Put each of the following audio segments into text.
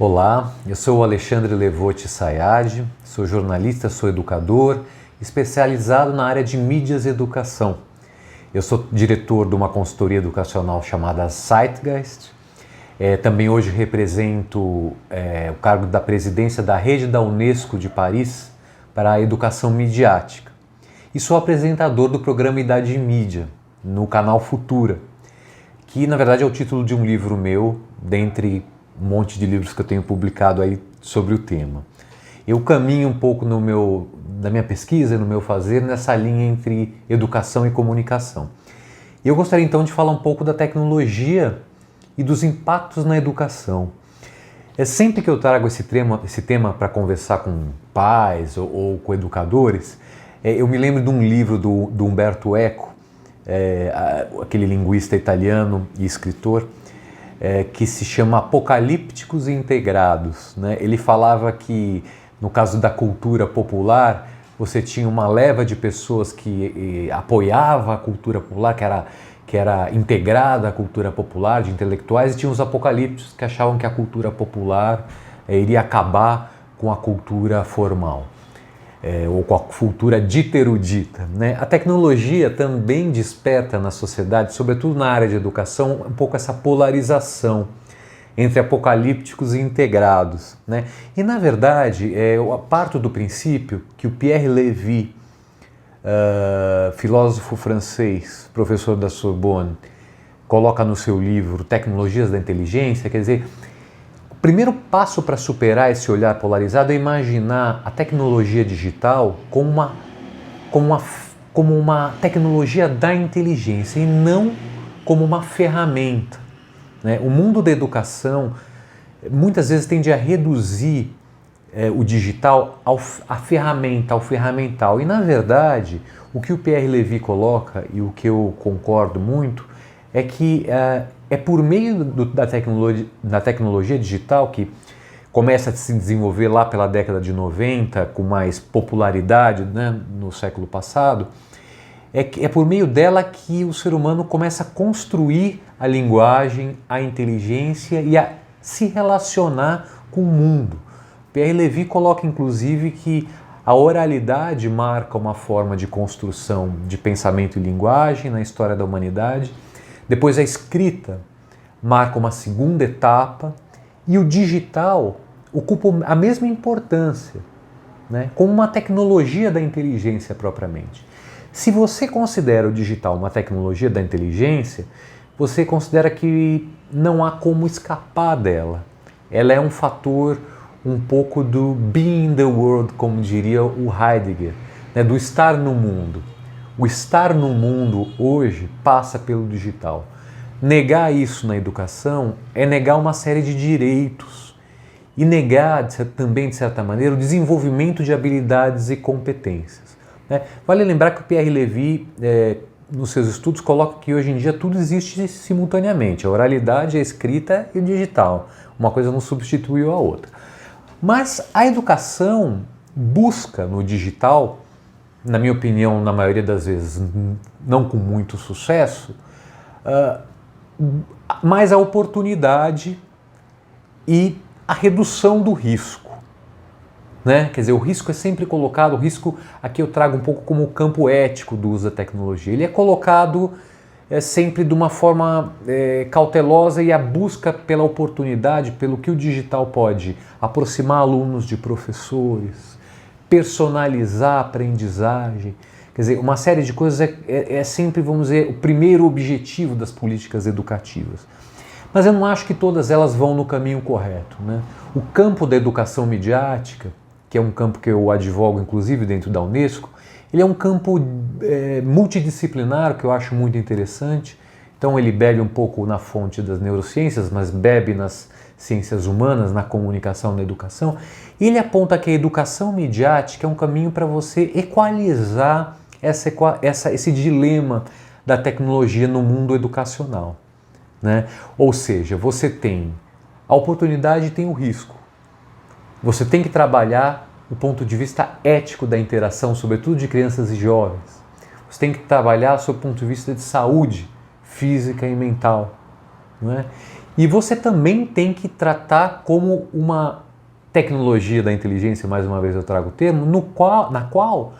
Olá, eu sou o Alexandre Levotti Sayad, sou jornalista, sou educador, especializado na área de mídias e educação. Eu sou diretor de uma consultoria educacional chamada Zeitgeist. Também hoje represento o cargo da presidência da rede da Unesco de Paris para a educação midiática. E sou apresentador do programa Idade Mídia, no canal Futura, que na verdade é o título de um livro meu, dentre um monte de livros que eu tenho publicado aí sobre o tema. Eu caminho um pouco na minha pesquisa, no meu fazer, nessa linha entre educação e comunicação. Eu gostaria então de falar um pouco da tecnologia e dos impactos na educação. Sempre que eu trago esse tema para conversar com pais ou com educadores, eu me lembro de um livro do Umberto Eco, aquele linguista italiano e escritor, que se chama Apocalípticos e Integrados, né? Ele falava que, no caso da cultura popular, você tinha uma leva de pessoas que apoiava a cultura popular, que era integrada à cultura popular, de intelectuais, e tinha os apocalípticos que achavam que a cultura popular iria acabar com a cultura formal. Ou com a cultura dita erudita, né? A tecnologia também desperta na sociedade, sobretudo na área de educação, um pouco essa polarização entre apocalípticos e integrados, né? E na verdade, eu parto do princípio que o Pierre Lévy, filósofo francês, professor da Sorbonne, coloca no seu livro Tecnologias da Inteligência, quer dizer, o primeiro passo para superar esse olhar polarizado é imaginar a tecnologia digital como uma tecnologia da inteligência e não como uma ferramenta, né? O mundo da educação muitas vezes tende a reduzir o digital à ferramenta, ao ferramental. E na verdade, o que o Pierre Lévy coloca e o que eu concordo muito é que é por meio da tecnologia digital que começa a se desenvolver lá pela década de 90 com mais popularidade, né, no século passado, é por meio dela que o ser humano começa a construir a linguagem, a inteligência e a se relacionar com o mundo. Pierre Lévy coloca inclusive que a oralidade marca uma forma de construção de pensamento e linguagem na história da humanidade. Depois a escrita marca uma segunda etapa e o digital ocupa a mesma importância, né, como uma tecnologia da inteligência propriamente. Se você considera o digital uma tecnologia da inteligência, você considera que não há como escapar dela. Ela é um fator um pouco do being in the world, como diria o Heidegger, né, do estar no mundo. O estar no mundo hoje passa pelo digital. Negar isso na educação é negar uma série de direitos e negar também, de certa maneira, o desenvolvimento de habilidades e competências, né? Vale lembrar que o Pierre Lévy, nos seus estudos, coloca que hoje em dia tudo existe simultaneamente, a oralidade, a escrita e o digital. Uma coisa não substituiu a outra. Mas a educação busca no digital, na minha opinião, na maioria das vezes, não com muito sucesso, mais a oportunidade e a redução do risco, né? Quer dizer, o risco é sempre colocado, o risco aqui eu trago um pouco como o campo ético do uso da tecnologia. Ele é colocado sempre de uma forma cautelosa e a busca pela oportunidade, pelo que o digital pode aproximar alunos de professores, personalizar a aprendizagem. Quer dizer, uma série de coisas é sempre, vamos dizer, o primeiro objetivo das políticas educativas. Mas eu não acho que todas elas vão no caminho correto, né? O campo da educação midiática, que é um campo que eu advogo, inclusive, dentro da Unesco, ele é um campo multidisciplinar, que eu acho muito interessante. Então ele bebe um pouco na fonte das neurociências, mas bebe nas ciências humanas, na comunicação, na educação. E ele aponta que a educação midiática é um caminho para você equalizar esse dilema da tecnologia no mundo educacional, né? Ou seja, você tem a oportunidade e tem o risco. Você tem que trabalhar o ponto de vista ético da interação, sobretudo de crianças e jovens. Você tem que trabalhar sob o ponto de vista de saúde física e mental, não é? E você também tem que tratar como uma tecnologia da inteligência, mais uma vez eu trago o termo, na qual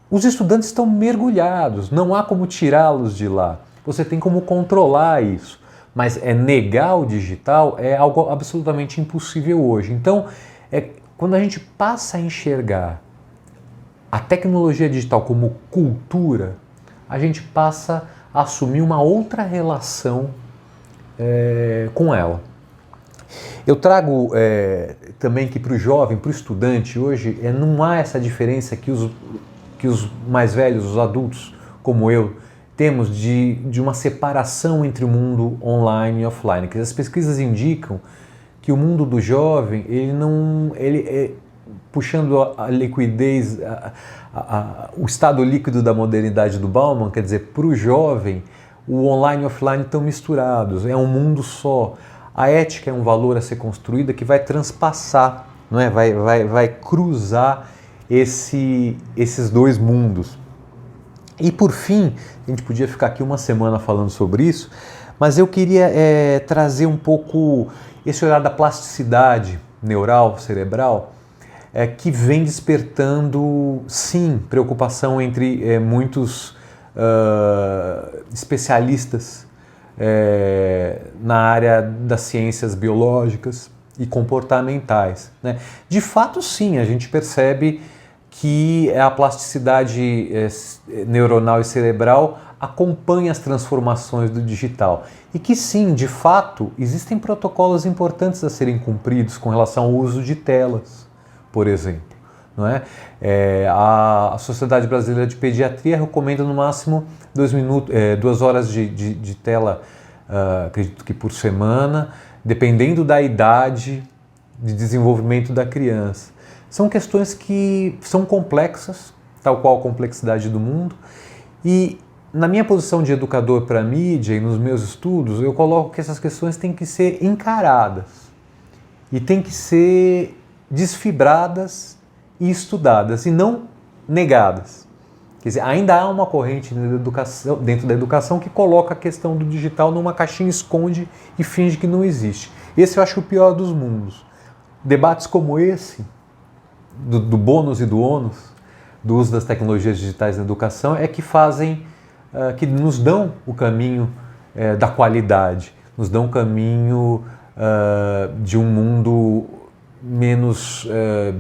os estudantes estão mergulhados, não há como tirá-los de lá. Você tem como controlar isso. Mas negar o digital é algo absolutamente impossível hoje. Então, quando a gente passa a enxergar a tecnologia digital como cultura, a gente passa a assumir uma outra relação com ela. Eu trago também que para o jovem, para o estudante hoje, não há essa diferença que os mais velhos, os adultos como eu, temos de uma separação entre o mundo online e offline. Que as pesquisas indicam que o mundo do jovem, puxando a liquidez, o estado líquido da modernidade do Bauman, quer dizer, para o jovem, o online e o offline estão misturados, é um mundo só. A ética é um valor a ser construída que vai transpassar, não é? vai cruzar esses dois mundos. E por fim, a gente podia ficar aqui uma semana falando sobre isso, mas eu queria trazer um pouco esse olhar da plasticidade neural, cerebral, que vem despertando, sim, preocupação entre muitos especialistas na área das ciências biológicas e comportamentais, né? De fato, sim, a gente percebe que a plasticidade neuronal e cerebral acompanha as transformações do digital. E que sim, de fato, existem protocolos importantes a serem cumpridos com relação ao uso de telas, por exemplo. Não é? A Sociedade Brasileira de Pediatria recomenda no máximo 2 horas de tela, acredito que por semana, dependendo da idade de desenvolvimento da criança. São questões que são complexas, tal qual a complexidade do mundo, e na minha posição de educador para a mídia e nos meus estudos, eu coloco que essas questões têm que ser encaradas e têm que ser desfibradas e estudadas, e não negadas. Quer dizer, ainda há uma corrente dentro da educação que coloca a questão do digital numa caixinha, esconde e finge que não existe. Esse eu acho o pior dos mundos. Debates como esse, do bônus e do ônus, do uso das tecnologias digitais na educação, que fazem, que nos dão o caminho da qualidade, nos dão o caminho de um mundo menos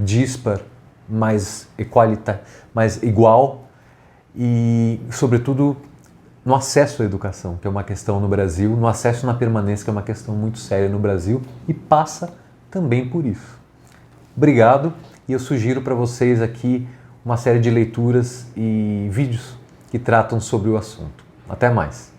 díspar, mais igual e, sobretudo, no acesso à educação, que é uma questão no Brasil, no acesso na permanência, que é uma questão muito séria no Brasil e passa também por isso. Obrigado, e eu sugiro para vocês aqui uma série de leituras e vídeos que tratam sobre o assunto. Até mais!